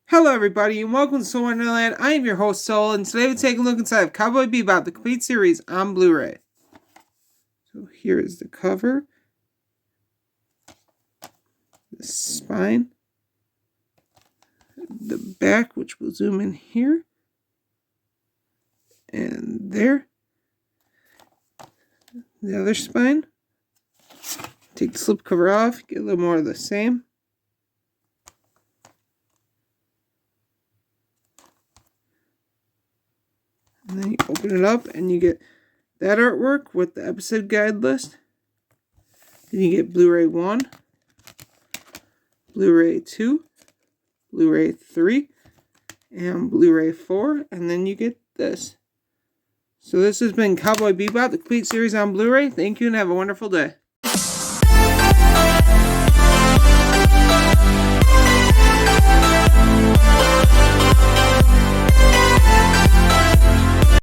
Hello everybody and welcome to Soul Wonderland. I am your host Soul, and today we take a look inside of Cowboy Bebop, the complete series on Blu-ray. So here is the cover, the spine, the back, which we'll zoom in here, and there, the other spine. Take the slipcover off, get a little more of the same. And then you open it up and you get that artwork with the episode guide list. Then you get Blu-ray 1, Blu-ray 2, Blu-ray 3, and Blu-ray 4. And then you get this. So this has been Cowboy Bebop, the complete series on Blu-ray. Thank you and have a wonderful day.